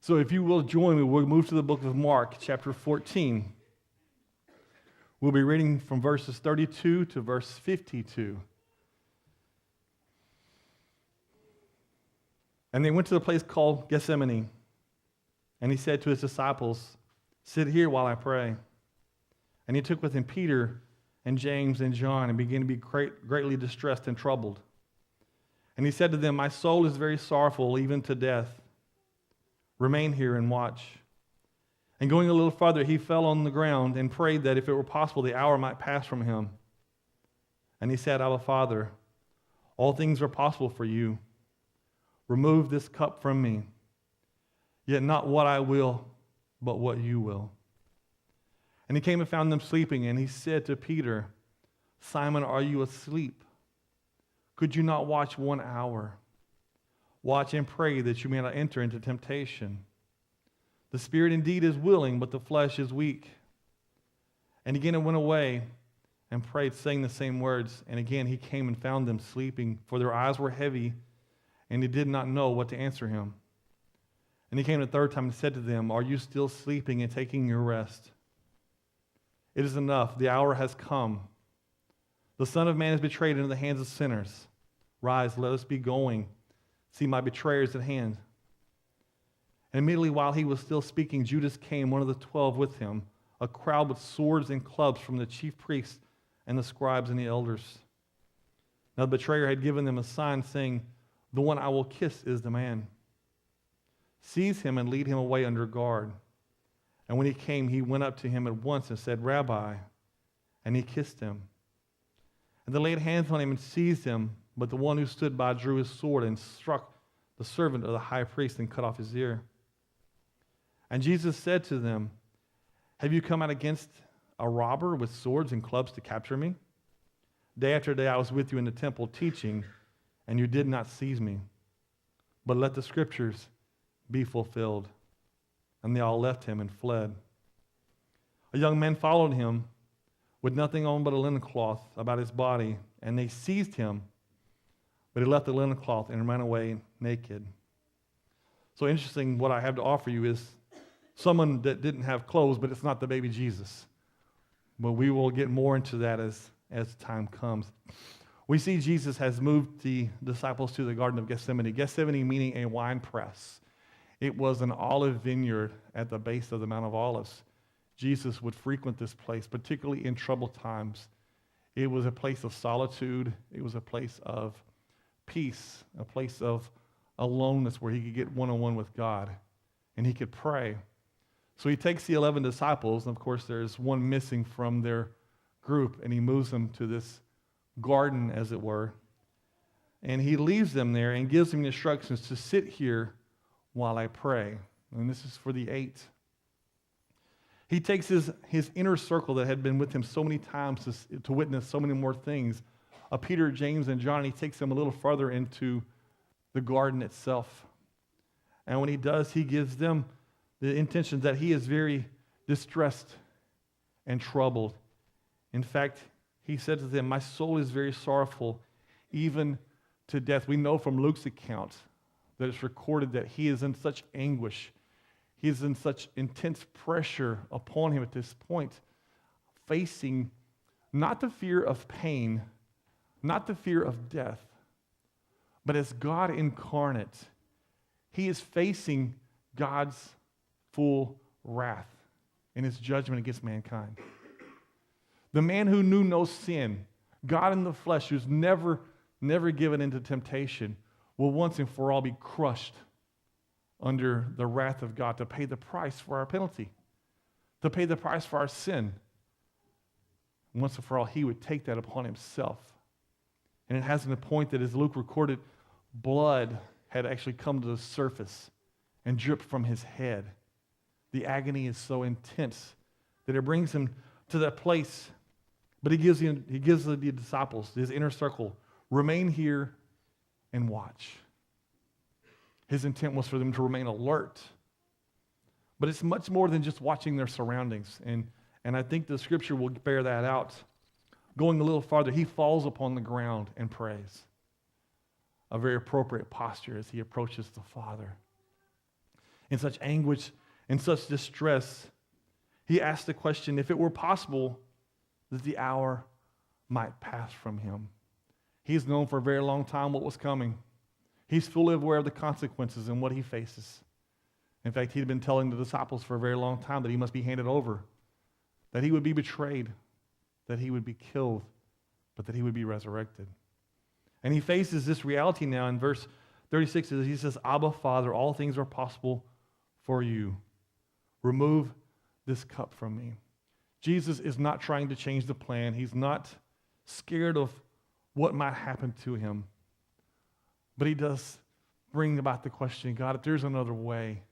So if you will join me, we'll move to the book of Mark, chapter 14. We'll be reading from verses 32 to verse 52. And they went to the place called Gethsemane. And he said to his disciples, "Sit here while I pray." And he took with him Peter and James and John and began to be greatly distressed and troubled. And he said to them, "My soul is very sorrowful, even to death. Remain here and watch." And going a little farther, he fell on the ground and prayed that if it were possible, the hour might pass from him. And he said, "Abba, Father, all things are possible for you. Remove this cup from me. Yet not what I will, but what you will." And he came and found them sleeping, and he said to Peter, "Simon, are you asleep? Could you not watch 1 hour? Watch and pray that you may not enter into temptation. The spirit indeed is willing, but the flesh is weak." And again it went away and prayed, saying the same words. And again he came and found them sleeping, for their eyes were heavy, and they did not know what to answer him. And he came the third time and said to them, "Are you still sleeping and taking your rest? It is enough. The hour has come. The Son of Man is betrayed into the hands of sinners. Rise, let us be going. See, my betrayer is at hand." And immediately while he was still speaking, Judas came, one of the 12 with him, a crowd with swords and clubs from the chief priests and the scribes and the elders. Now the betrayer had given them a sign, saying, "The one I will kiss is the man. Seize him and lead him away under guard." And when he came, he went up to him at once and said, "Rabbi," and he kissed him. And they laid hands on him and seized him, but the one who stood by drew his sword and struck the servant of the high priest and cut off his ear. And Jesus said to them, "Have you come out against a robber with swords and clubs to capture me? Day after day I was with you in the temple teaching, and you did not seize me. But let the scriptures be fulfilled." And they all left him and fled. A young man followed him with nothing on but a linen cloth about his body, and they seized him, but he left the linen cloth and ran away naked. So interesting, what I have to offer you is someone that didn't have clothes, but it's not the baby Jesus. But we will get more into that as time comes. We see Jesus has moved the disciples to the Garden of Gethsemane. Gethsemane meaning a wine press. It was an olive vineyard at the base of the Mount of Olives. Jesus would frequent this place, particularly in troubled times. It was a place of solitude. It was a place of peace, a place of aloneness where he could get one-on-one with God, and he could pray. So he takes the 11 disciples, and of course there's one missing from their group, and he moves them to this garden, as it were, and he leaves them there and gives them instructions to sit here while I pray. And this is for the 8. He takes his inner circle that had been with him so many times to witness so many more things, Peter, James, and John, and he takes them a little farther into the garden itself. And when he does, he gives them the intention that he is very distressed and troubled. In fact, he said to them, "My soul is very sorrowful, even to death." We know from Luke's account that it's recorded that he is in such anguish. He is in such intense pressure upon him at this point, facing not the fear of pain, not the fear of death, but as God incarnate, he is facing God's full wrath in his judgment against mankind. The man who knew no sin, God in the flesh, who's never given into temptation, will once and for all be crushed under the wrath of God to pay the price for our penalty, to pay the price for our sin. Once and for all, he would take that upon himself. And it has to the point that, as Luke recorded, blood had actually come to the surface and dripped from his head. The agony is so intense that it brings him to that place. But he gives the disciples, his inner circle, remain here and watch. His intent was for them to remain alert. But it's much more than just watching their surroundings. And I think the scripture will bear that out. Going a little farther, he falls upon the ground and prays. A very appropriate posture as he approaches the Father. in such anguish, in such distress, he asked the question, if it were possible that the hour might pass from him. He's known for a very long time what was coming. He's fully aware of the consequences and what he faces. In fact, he'd been telling the disciples for a very long time that he must be handed over, that he would be betrayed, that he would be killed, but that he would be resurrected. And he faces this reality now in verse 36. He says, Abba, Father, all things are possible for you. Remove this cup from me. Jesus is not trying to change the plan. He's not scared of what might happen to him. But he does bring about the question, God, if there's another way,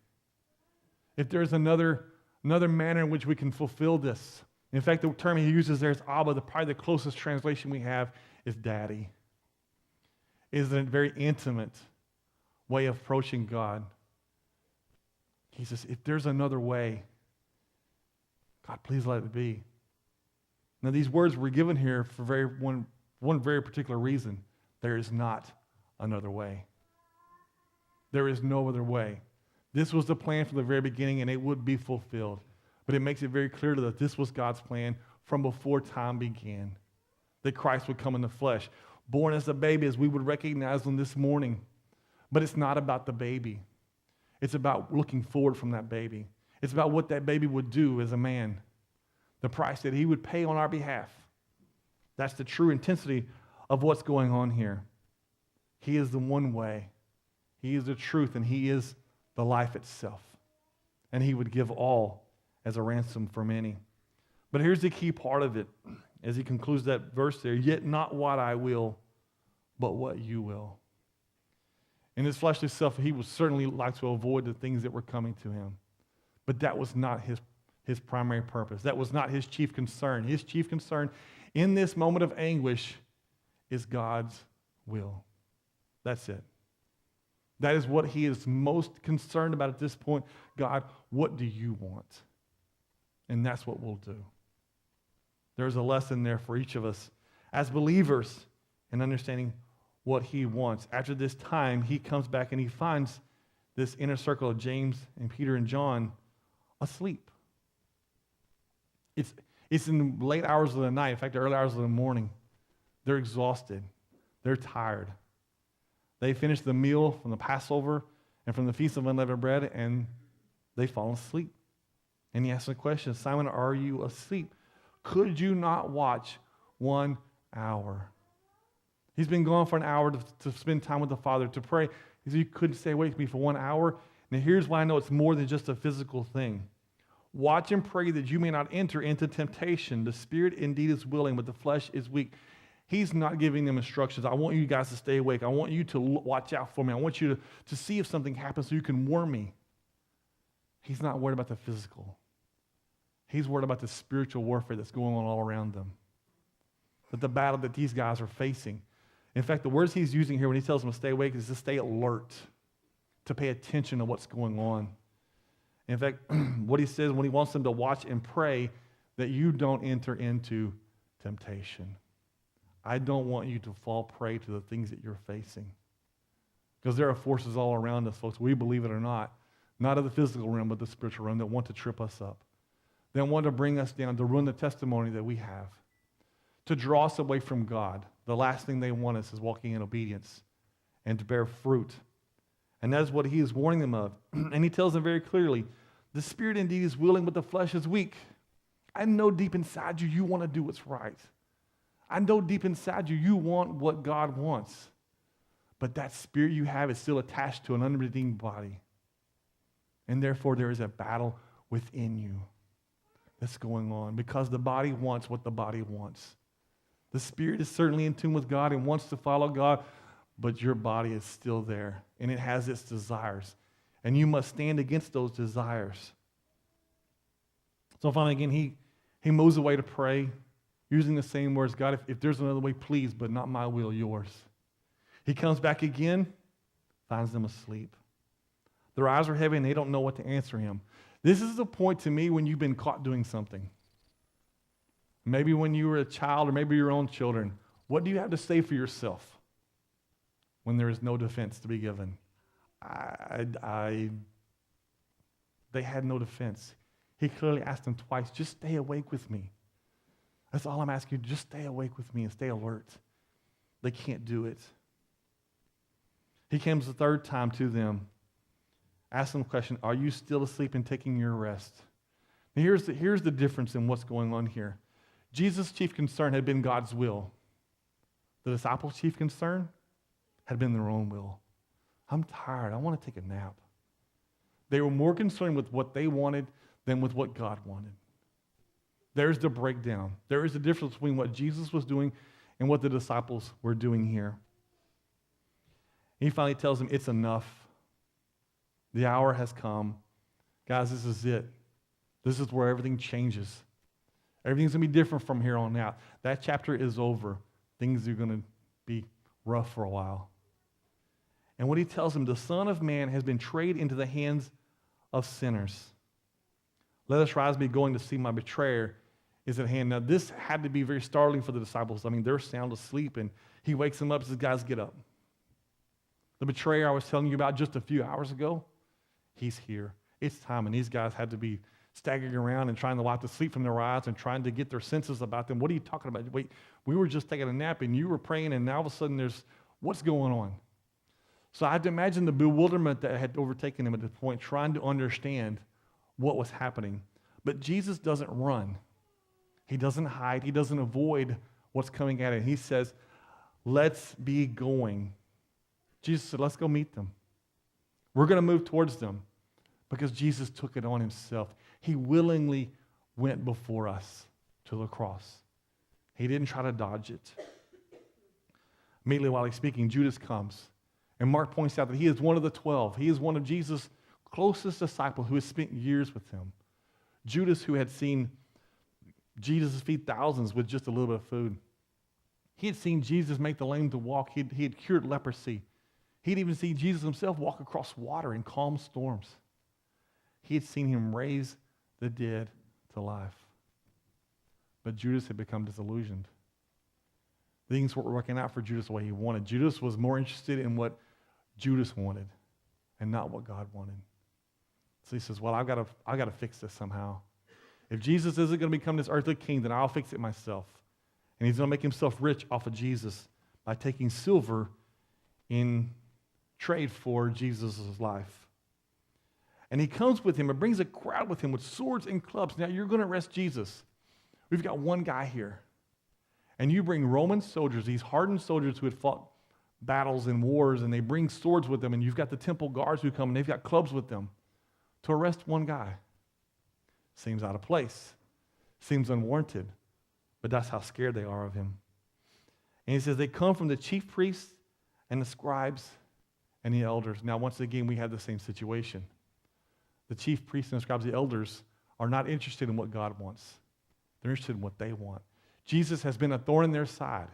if there's another manner in which we can fulfill this. In fact, the term he uses there is Abba. Probably the closest translation we have is daddy. It is a very intimate way of approaching God. He says, if there's another way, God, please let it be. Now, these words were given here for one very particular reason. There is not another way. There is no other way. This was the plan from the very beginning, and it would be fulfilled. But it makes it very clear that this was God's plan from before time began, that Christ would come in the flesh, born as a baby, as we would recognize him this morning. But it's not about the baby. It's about looking forward from that baby. It's about what that baby would do as a man, the price that he would pay on our behalf. That's the true intensity of what's going on here. He is the one way. He is the truth, and he is the life itself. And he would give all as a ransom for many. But here's the key part of it, as he concludes that verse there, yet not what I will, but what you will. In his fleshly self, he would certainly like to avoid the things that were coming to him. But that was not his primary purpose. That was not his chief concern. His chief concern in this moment of anguish is God's will. That's it. That is what he is most concerned about at this point. God, what do you want? And that's what we'll do. There's a lesson there for each of us as believers in understanding what he wants. After this time, he comes back and he finds this inner circle of James and Peter and John asleep. It's in the late hours of the night, in fact, the early hours of the morning. They're exhausted. They're tired. They finish the meal from the Passover and from the Feast of Unleavened Bread, and they fall asleep. And he asks the question, Simon, are you asleep? Could you not watch 1 hour? He's been gone for an hour to spend time with the Father, to pray. He said, you couldn't stay awake with me for 1 hour? Now here's why I know it's more than just a physical thing. Watch and pray that you may not enter into temptation. The spirit indeed is willing, but the flesh is weak. He's not giving them instructions. I want you guys to stay awake. I want you to watch out for me. I want you to see if something happens so you can warn me. He's not worried about the physical. He's worried about the spiritual warfare that's going on all around them. That the battle that these guys are facing. In fact, the words he's using here when he tells them to stay awake is to stay alert, to pay attention to what's going on. In fact, what he says when he wants them to watch and pray, that you don't enter into temptation. I don't want you to fall prey to the things that you're facing. Because there are forces all around us, folks, we believe it or not of the physical realm, but the spiritual realm, that want to trip us up. They want to bring us down, to ruin the testimony that we have, to draw us away from God. The last thing they want us is walking in obedience and to bear fruit. And that is what he is warning them of. And he tells them very clearly, the spirit indeed is willing, but the flesh is weak. I know deep inside you, you want to do what's right. I know deep inside you, you want what God wants. But that spirit you have is still attached to an unredeemed body. And therefore, there is a battle within you that's going on because the body wants what the body wants. The spirit is certainly in tune with God and wants to follow God, but your body is still there, and it has its desires. And you must stand against those desires. So finally, again, he moves away to pray, using the same words, God, if there's another way, please, but not my will, yours. He comes back again, finds them asleep. Their eyes are heavy, and they don't know what to answer him. This is the point to me when you've been caught doing something. Maybe when you were a child, or maybe your own children. What do you have to say for yourself when there is no defense to be given? I They had no defense. He clearly asked them twice, just stay awake with me. That's all I'm asking you, just stay awake with me and stay alert. They can't do it. He comes the third time to them, asked them the question, are you still asleep and taking your rest? Now here's the difference in what's going on here. Jesus' chief concern had been God's will. The disciples' chief concern had been their own will. I'm tired. I want to take a nap. They were more concerned with what they wanted than with what God wanted. There's the breakdown. There is a difference between what Jesus was doing and what the disciples were doing here. He finally tells them, it's enough. The hour has come. Guys, this is it. This is where everything changes. Everything's going to be different from here on out. That chapter is over. Things are going to be rough for a while. And what he tells them, the Son of Man has been betrayed into the hands of sinners. Let us rise and be going to see my betrayer is at hand. Now, this had to be very startling for the disciples. I mean, they're sound asleep, and he wakes them up and says, guys, get up. The betrayer I was telling you about just a few hours ago, he's here. It's time. And these guys had to be staggering around and trying to wipe the sleep from their eyes and trying to get their senses about them. What are you talking about? Wait, we were just taking a nap, and you were praying, and now all of a sudden what's going on? So I had to imagine the bewilderment that had overtaken him at this point, trying to understand what was happening. But Jesus doesn't run. He doesn't hide. He doesn't avoid what's coming at him. He says, let's be going. Jesus said, let's go meet them. We're going to move towards them because Jesus took it on himself. He willingly went before us to the cross. He didn't try to dodge it. Immediately while he's speaking, Judas comes. And Mark points out that he is one of the 12. He is one of Jesus' closest disciples who has spent years with him. Judas, who had seen Jesus feed thousands with just a little bit of food. He had seen Jesus make the lame to walk. He had cured leprosy. He'd even seen Jesus himself walk across water in calm storms. He had seen him raise the dead to life. But Judas had become disillusioned. Things weren't working out for Judas the way he wanted. Judas was more interested in what Judas wanted and not what God wanted. So he says, well, I've got to fix this somehow. If Jesus isn't going to become this earthly king, then I'll fix it myself. And he's going to make himself rich off of Jesus by taking silver in trade for Jesus' life. And he comes with him and brings a crowd with him with swords and clubs. Now, you're going to arrest Jesus. We've got one guy here. And you bring Roman soldiers, these hardened soldiers who had fought battles and wars, and they bring swords with them, and you've got the temple guards who come, and they've got clubs with them to arrest one guy. Seems out of place. Seems unwarranted. But that's how scared they are of him. And he says they come from the chief priests and the scribes and the elders. Now, once again, we have the same situation. The chief priests and the scribes, the elders, are not interested in what God wants. They're interested in what they want. Jesus has been a thorn in their side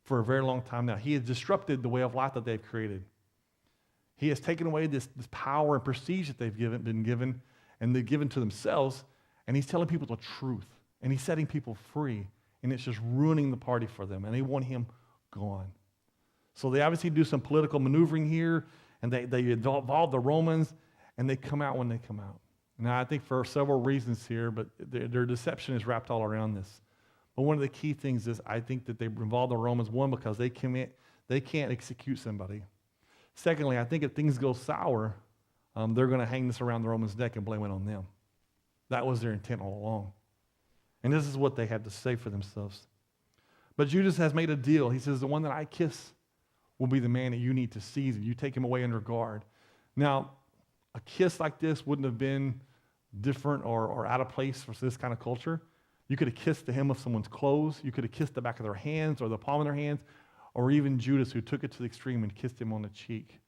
for a very long time now. He has disrupted the way of life that they've created. He has taken away this power and prestige that they've been given, and they've given to themselves, and he's telling people the truth, and he's setting people free, and it's just ruining the party for them, and they want him gone. So they obviously do some political maneuvering here, and they involve the Romans, and they come out when they come out. Now, I think for several reasons here, but their deception is wrapped all around this. But one of the key things is I think that they involve the Romans, one, because they can't execute somebody. Secondly, I think if things go sour, they're going to hang this around the Romans' neck and blame it on them. That was their intent all along. And this is what they had to say for themselves. But Judas has made a deal. He says, the one that I kiss will be the man that you need to seize, and you take him away under guard. Now, a kiss like this wouldn't have been different or out of place for this kind of culture. You could have kissed the hem of someone's clothes. You could have kissed the back of their hands or the palm of their hands, or even Judas, who took it to the extreme and kissed him on the cheek.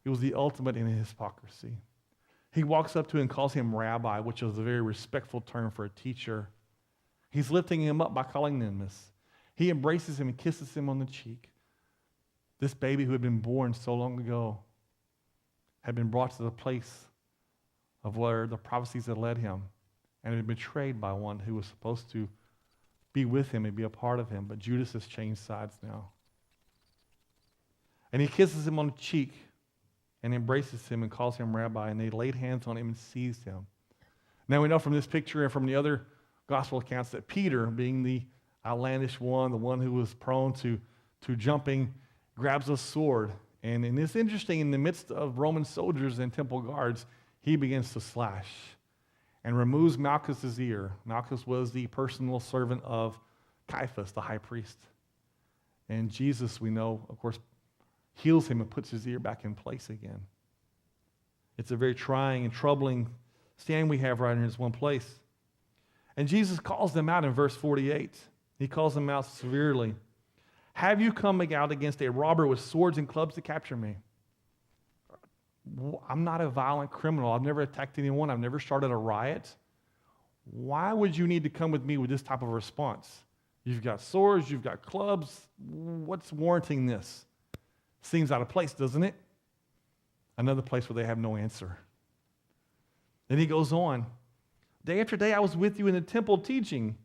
It was the ultimate in his hypocrisy. He walks up to him and calls him rabbi, which is a very respectful term for a teacher. He's lifting him up by calling him this. He embraces him and kisses him on the cheek. This baby who had been born so long ago had been brought to the place of where the prophecies had led him, and had been betrayed by one who was supposed to be with him and be a part of him. But Judas has changed sides now. And he kisses him on the cheek, and embraces him and calls him rabbi, and they laid hands on him and seized him. Now we know from this picture and from the other gospel accounts that Peter, being the outlandish one, the one who was prone to jumping, grabs a sword. And it's interesting, in the midst of Roman soldiers and temple guards, he begins to slash and removes Malchus's ear. Malchus was the personal servant of Caiaphas, the high priest. And Jesus, we know, of course, heals him and puts his ear back in place again. It's a very trying and troubling stand we have right in this one place. And Jesus calls them out in verse 48. He calls them out severely. Have you come out against a robber with swords and clubs to capture me? I'm not a violent criminal. I've never attacked anyone. I've never started a riot. Why would you need to come with me with this type of response? You've got swords, you've got clubs. What's warranting this? Seems out of place, doesn't it? Another place where they have no answer. Then he goes on. Day after day I was with you in the temple teaching,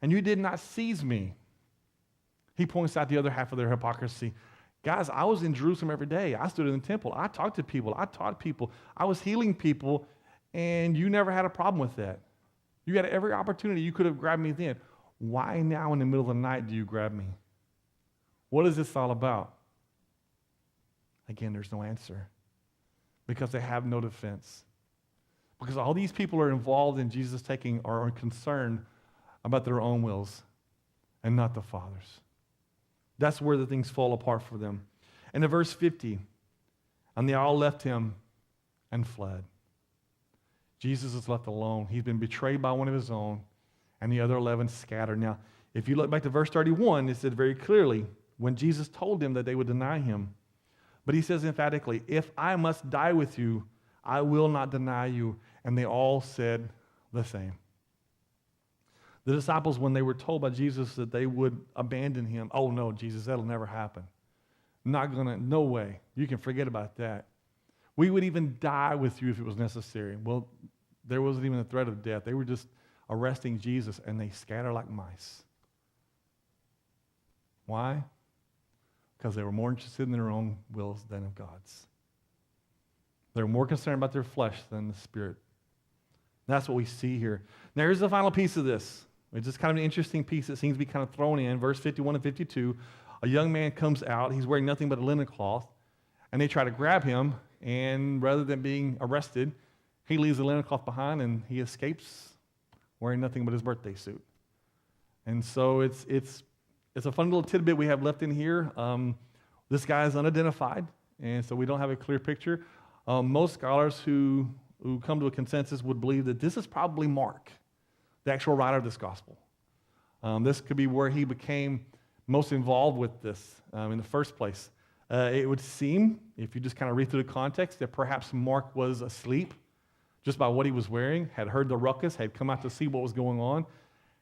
and you did not seize me. He points out the other half of their hypocrisy. Guys, I was in Jerusalem every day. I stood in the temple. I talked to people. I taught people. I was healing people, and you never had a problem with that. You had every opportunity. You could have grabbed me then. Why now in the middle of the night do you grab me? What is this all about? Again, there's no answer because they have no defense. Because all these people are involved in Jesus taking or are concerned about their own wills and not the Father's. That's where the things fall apart for them. And in verse 50, and they all left him and fled. Jesus is left alone. He's been betrayed by one of his own, and the other 11 scattered. Now, if you look back to verse 31, it said very clearly when Jesus told them that they would deny him. But he says emphatically, if I must die with you, I will not deny you. And they all said the same. The disciples, when they were told by Jesus that they would abandon him, oh no, Jesus, that'll never happen. No way. You can forget about that. We would even die with you if it was necessary. Well, there wasn't even a threat of death. They were just arresting Jesus, and they scatter like mice. Why? Because they were more interested in their own wills than of God's. They were more concerned about their flesh than the Spirit. That's what we see here. Now, here's the final piece of this. It's just kind of an interesting piece that seems to be kind of thrown in. Verse 51 and 52, a young man comes out. He's wearing nothing but a linen cloth, and they try to grab him, and rather than being arrested, he leaves the linen cloth behind, and he escapes wearing nothing but his birthday suit. And so it's a fun little tidbit we have left in here. This guy is unidentified, and so we don't have a clear picture. Most scholars who come to a consensus would believe that this is probably Mark, the actual writer of this gospel. This could be where he became most involved with this in the first place. It would seem, if you just kind of read through the context, that perhaps Mark was asleep just by what he was wearing, had heard the ruckus, had come out to see what was going on,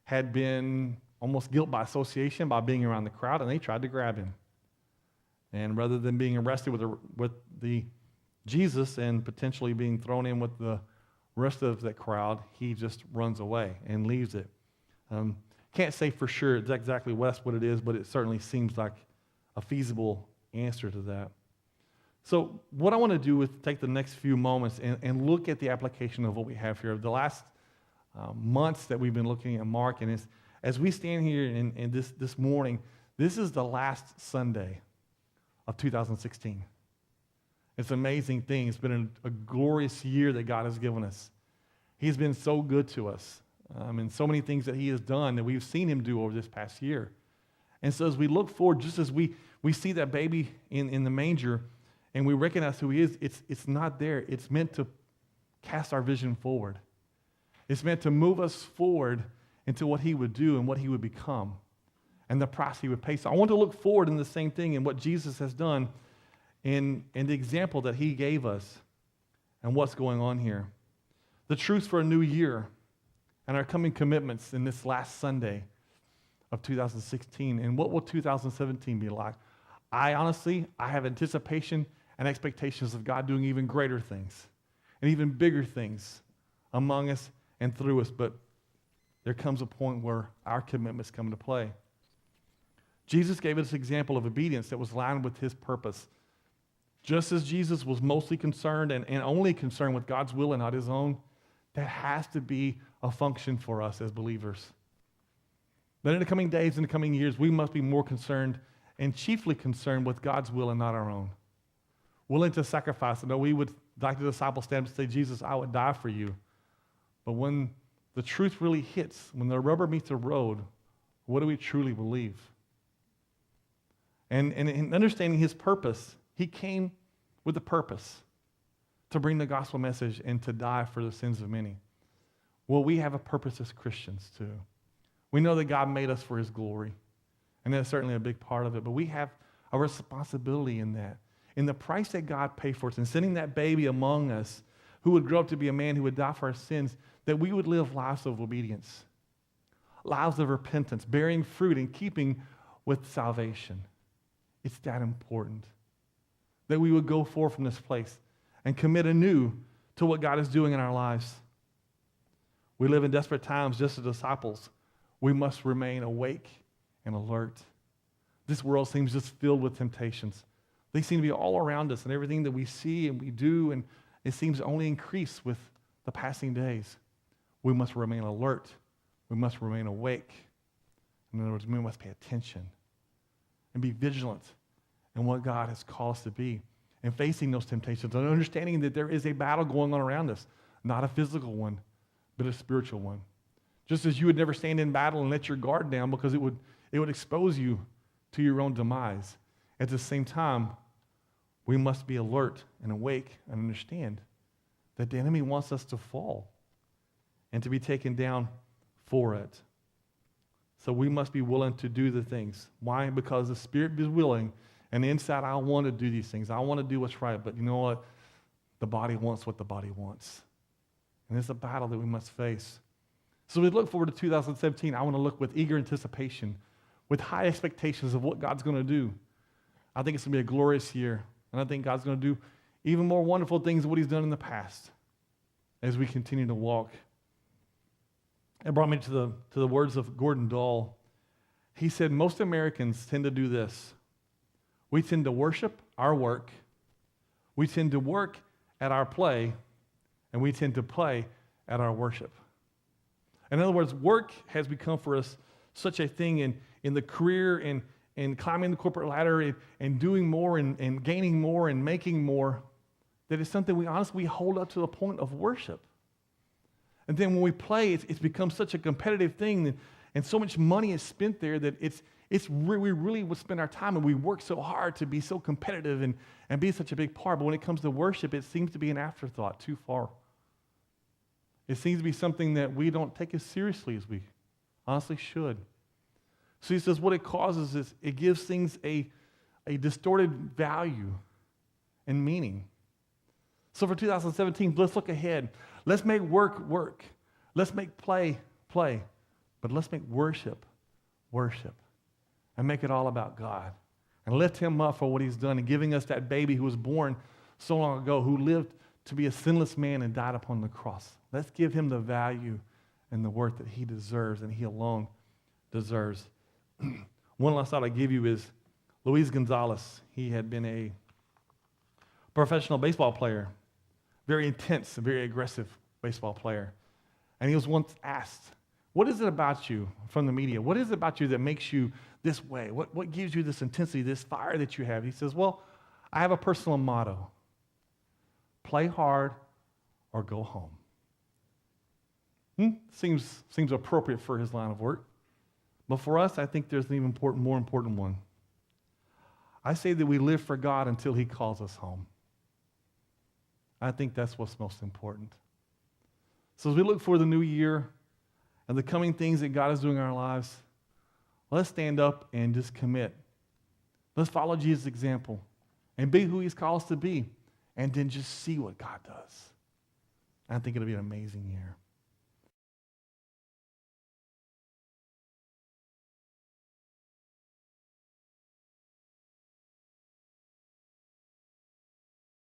had been almost guilt by association by being around the crowd, and they tried to grab him. And rather than being arrested with the Jesus and potentially being thrown in with the rest of that crowd, he just runs away and leaves it. Can't say for sure exactly what it is, but it certainly seems like a feasible answer to that. So what I want to do is take the next few moments and look at the application of what we have here. The last months that we've been looking at Mark, and as we stand here in this morning, this is the last Sunday of 2016. It's an amazing thing. It's been a glorious year that God has given us. He's been so good to us, and so many things that he has done that we've seen him do over this past year. And so as we look forward, just as we see that baby in the manger, and we recognize who he is, it's not there. It's meant to cast our vision forward. It's meant to move us forward into what he would do and what he would become and the price he would pay. So I want to look forward in the same thing in what Jesus has done in the example that he gave us and what's going on here. The truth for a new year and our coming commitments in this last Sunday of 2016. And what will 2017 be like? I have anticipation and expectations of God doing even greater things and even bigger things among us and through us. But there comes a point where our commitments come into play. Jesus gave us an example of obedience that was aligned with his purpose. Just as Jesus was mostly concerned and only concerned with God's will and not his own, that has to be a function for us as believers. That in the coming days, in the coming years, we must be more concerned and chiefly concerned with God's will and not our own. Willing to sacrifice. I know we would, like the disciples, stand up and say, Jesus, I would die for you. But when the truth really hits, when the rubber meets the road, what do we truly believe? And in understanding his purpose, he came with a purpose to bring the gospel message and to die for the sins of many. Well, we have a purpose as Christians too. We know that God made us for his glory, and that's certainly a big part of it, but we have a responsibility in that. In the price that God paid for us, and sending that baby among us who would grow up to be a man who would die for our sins, that we would live lives of obedience, lives of repentance, bearing fruit in keeping with salvation. It's that important that we would go forth from this place and commit anew to what God is doing in our lives. We live in desperate times, just as disciples. We must remain awake and alert. This world seems just filled with temptations. They seem to be all around us, and everything that we see and we do, and it seems to only increase with the passing days. We must remain alert. We must remain awake. In other words, we must pay attention and be vigilant in what God has called us to be, and facing those temptations, and understanding that there is a battle going on around us, not a physical one, but a spiritual one. Just as you would never stand in battle and let your guard down because it would expose you to your own demise. At the same time, we must be alert and awake and understand that the enemy wants us to fall and to be taken down for it. So we must be willing to do the things. Why? Because the spirit is willing, and the inside, I want to do these things. I want to do what's right, but you know what? The body wants what the body wants. And it's a battle that we must face. So we look forward to 2017. I want to look with eager anticipation, with high expectations of what God's going to do. I think it's going to be a glorious year, and I think God's going to do even more wonderful things than what he's done in the past as we continue to walk. It brought me to the words of Gordon Dahl. He said, most Americans tend to do this. We tend to worship our work. We tend to work at our play, and we tend to play at our worship. In other words, work has become for us such a thing in the career and climbing the corporate ladder and doing more and gaining more and making more, that it's something we honestly hold up to the point of worship. And then when we play, it's become such a competitive thing, and so much money is spent there that we really would spend our time, and we work so hard to be so competitive and be such a big part. But when it comes to worship, it seems to be an afterthought too far. It seems to be something that we don't take as seriously as we honestly should. So he says what it causes is it gives things a distorted value and meaning. So for 2017, let's look ahead. Let's make work work. Let's make play play. But let's make worship worship. And make it all about God. And lift him up for what he's done in giving us that baby who was born so long ago, who lived to be a sinless man and died upon the cross. Let's give him the value and the worth that he deserves and he alone deserves. One last thought I give you is Luis Gonzalez. He had been a professional baseball player, very intense and very aggressive baseball player. And he was once asked, what is it about you from the media? What is it about you that makes you this way? What gives you this intensity, this fire that you have? He says, well, I have a personal motto. Play hard or go home. Seems appropriate for his line of work. But for us, I think there's an even more important one. I say that we live for God until he calls us home. I think that's what's most important. So as we look for the new year and the coming things that God is doing in our lives, let's stand up and just commit. Let's follow Jesus' example and be who he's called us to be, and then just see what God does. I think it'll be an amazing year.